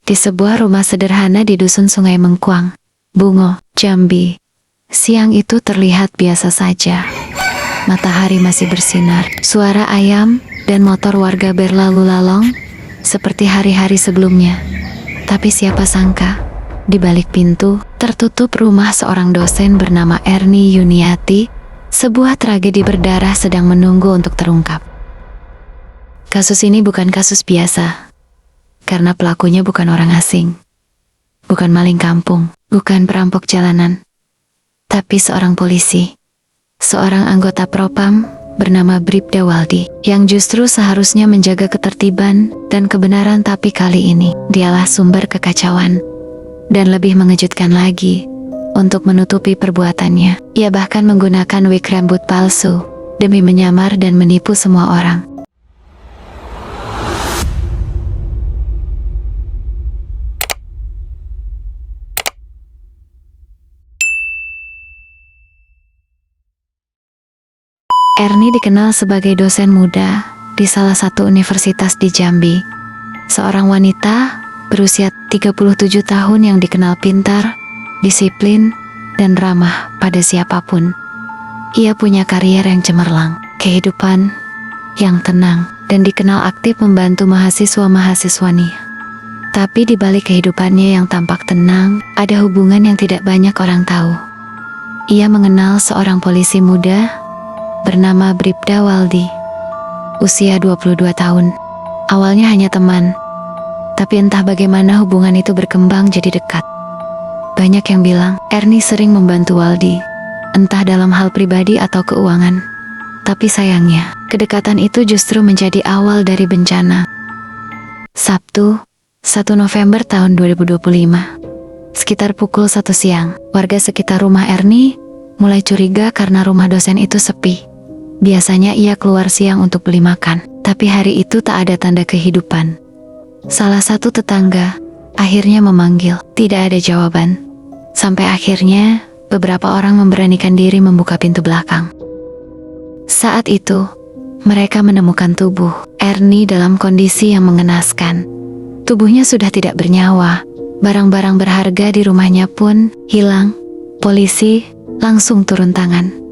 di sebuah rumah sederhana di Dusun Sungai Mengkuang, Bungo, Jambi. Siang itu terlihat biasa saja. Matahari masih bersinar, suara ayam dan motor warga berlalu lalang seperti hari-hari sebelumnya. Tapi siapa sangka, di balik pintu tertutup rumah seorang dosen bernama Erni Yuniati, sebuah tragedi berdarah sedang menunggu untuk terungkap. Kasus ini bukan kasus biasa, karena pelakunya bukan orang asing, bukan maling kampung, bukan perampok jalanan, tapi seorang polisi, seorang anggota Propam bernama Bribda Waldi, yang justru seharusnya menjaga ketertiban dan kebenaran, tapi kali ini dialah sumber kekacauan. Dan lebih mengejutkan lagi, untuk menutupi perbuatannya, ia bahkan menggunakan wig rambut palsu demi menyamar dan menipu semua orang. Erni dikenal sebagai dosen muda di salah satu universitas di Jambi. Seorang wanita berusia 37 tahun yang dikenal pintar, disiplin, dan ramah pada siapapun. Ia punya karier yang cemerlang, kehidupan yang tenang, dan dikenal aktif membantu mahasiswa-mahasiswanya. Tapi di balik kehidupannya yang tampak tenang, ada hubungan yang tidak banyak orang tahu. Ia mengenal seorang polisi muda bernama Bribda Waldi, usia 22 tahun. Awalnya hanya teman, tapi entah bagaimana hubungan itu berkembang jadi dekat. Banyak yang bilang Erni sering membantu Waldi, entah dalam hal pribadi atau keuangan. Tapi sayangnya, kedekatan itu justru menjadi awal dari bencana. Sabtu, 1 November tahun 2025, sekitar pukul 1 siang, warga sekitar rumah Erni mulai curiga karena rumah dosen itu sepi. Biasanya ia keluar siang untuk beli makan, tapi hari itu tak ada tanda kehidupan. Salah satu tetangga akhirnya memanggil, tidak ada jawaban. Sampai akhirnya beberapa orang memberanikan diri membuka pintu belakang. Saat itu, mereka menemukan tubuh Erni dalam kondisi yang mengenaskan. Tubuhnya sudah tidak bernyawa, barang-barang berharga di rumahnya pun hilang. Polisi langsung turun tangan.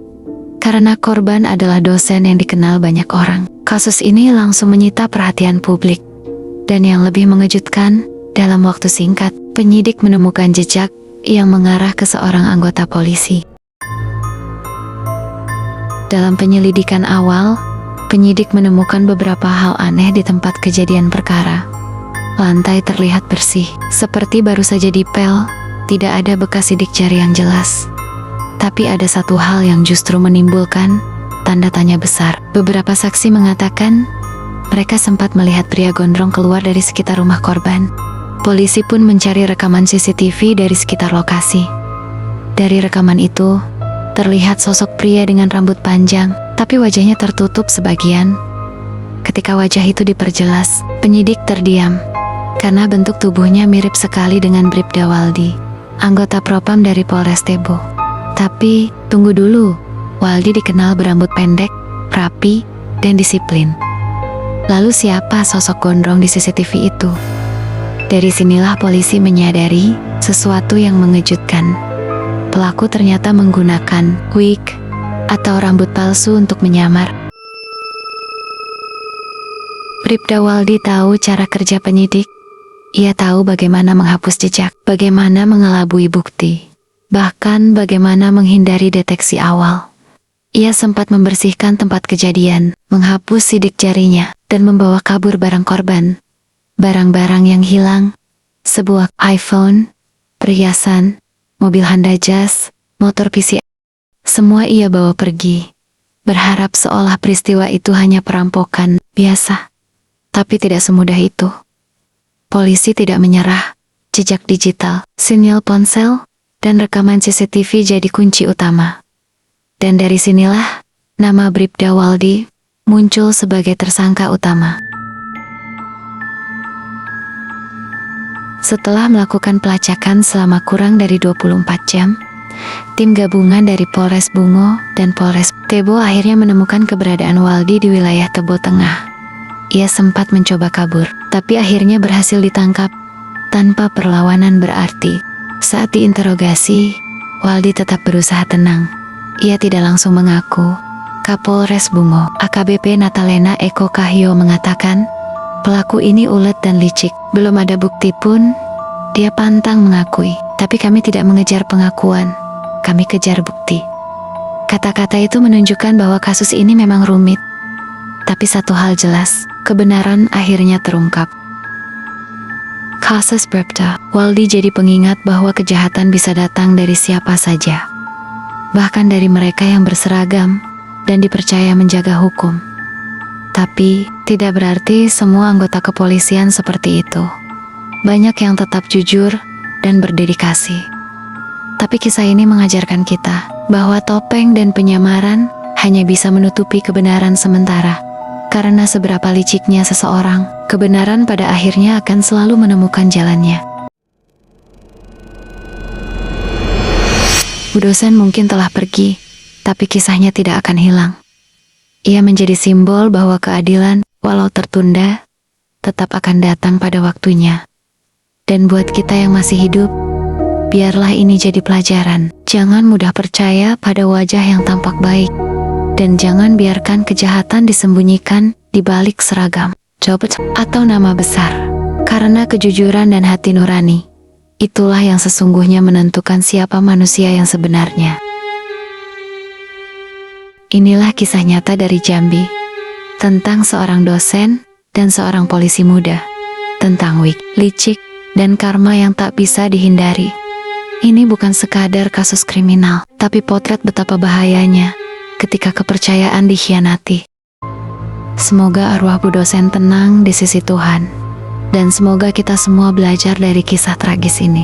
Karena korban adalah dosen yang dikenal banyak orang, kasus ini langsung menyita perhatian publik. Dan yang lebih mengejutkan, dalam waktu singkat, penyidik menemukan jejak yang mengarah ke seorang anggota polisi. Dalam penyelidikan awal, penyidik menemukan beberapa hal aneh di tempat kejadian perkara. Lantai terlihat bersih, seperti baru saja dipel, tidak ada bekas sidik jari yang jelas. Tapi ada satu hal yang justru menimbulkan tanda tanya besar. Beberapa saksi mengatakan mereka sempat melihat pria gondrong keluar dari sekitar rumah korban. Polisi pun mencari rekaman CCTV dari sekitar lokasi. Dari rekaman itu, terlihat sosok pria dengan rambut panjang, tapi wajahnya tertutup sebagian. Ketika wajah itu diperjelas, penyidik terdiam, karena bentuk tubuhnya mirip sekali dengan Bribda Waldi, anggota Propam dari Polres Tebo. Tapi, tunggu dulu, Waldi dikenal berambut pendek, rapi, dan disiplin. Lalu siapa sosok gondrong di CCTV itu? Dari sinilah polisi menyadari sesuatu yang mengejutkan. Pelaku ternyata menggunakan wig atau rambut palsu untuk menyamar. Bribda Waldi tahu cara kerja penyidik. Ia tahu bagaimana menghapus jejak, bagaimana mengelabui bukti, bahkan bagaimana menghindari deteksi awal. Ia sempat membersihkan tempat kejadian, menghapus sidik jarinya, dan membawa kabur barang korban. Barang-barang yang hilang, sebuah iPhone, perhiasan, mobil Honda Jazz, motor PC, semua ia bawa pergi, berharap seolah peristiwa itu hanya perampokan biasa. Tapi tidak semudah itu. Polisi tidak menyerah. Jejak digital, sinyal ponsel, dan rekaman CCTV jadi kunci utama. Dan dari sinilah, nama Bribda Waldi muncul sebagai tersangka utama. Setelah melakukan pelacakan selama kurang dari 24 jam, tim gabungan dari Polres Bungo dan Polres Tebo akhirnya menemukan keberadaan Waldi di wilayah Tebo Tengah. Ia sempat mencoba kabur, tapi akhirnya berhasil ditangkap. tanpa perlawanan berarti. Saat diinterogasi, Waldi tetap berusaha tenang. Ia tidak langsung mengaku. Kapolres Bungo, AKBP Natalena Eko Kahyo mengatakan, pelaku ini ulet dan licik. Belum ada bukti pun, dia pantang mengakui. Tapi kami tidak mengejar pengakuan, kami kejar bukti. Kata-kata itu menunjukkan bahwa kasus ini memang rumit. Tapi satu hal jelas, kebenaran akhirnya terungkap. Kasus Bribda, Waldi jadi pengingat bahwa kejahatan bisa datang dari siapa saja. Bahkan dari mereka yang berseragam dan dipercaya menjaga hukum. Tapi, tidak berarti semua anggota kepolisian seperti itu. Banyak yang tetap jujur dan berdedikasi. Tapi kisah ini mengajarkan kita bahwa topeng dan penyamaran hanya bisa menutupi kebenaran sementara. Karena seberapa liciknya seseorang, kebenaran pada akhirnya akan selalu menemukan jalannya. Bu dosen mungkin telah pergi, tapi kisahnya tidak akan hilang. Ia menjadi simbol bahwa keadilan, walau tertunda, tetap akan datang pada waktunya. Dan buat kita yang masih hidup, biarlah ini jadi pelajaran. Jangan mudah percaya pada wajah yang tampak baik. Dan jangan biarkan kejahatan disembunyikan di balik seragam, jabatan, atau nama besar. Karena kejujuran dan hati nurani, itulah yang sesungguhnya menentukan siapa manusia yang sebenarnya. Inilah kisah nyata dari Jambi, tentang seorang dosen dan seorang polisi muda, tentang licik, dan karma yang tak bisa dihindari. Ini bukan sekadar kasus kriminal, tapi potret betapa bahayanya ketika kepercayaan dikhianati. Semoga arwah Bu dosen tenang di sisi Tuhan, dan semoga kita semua belajar dari kisah tragis ini.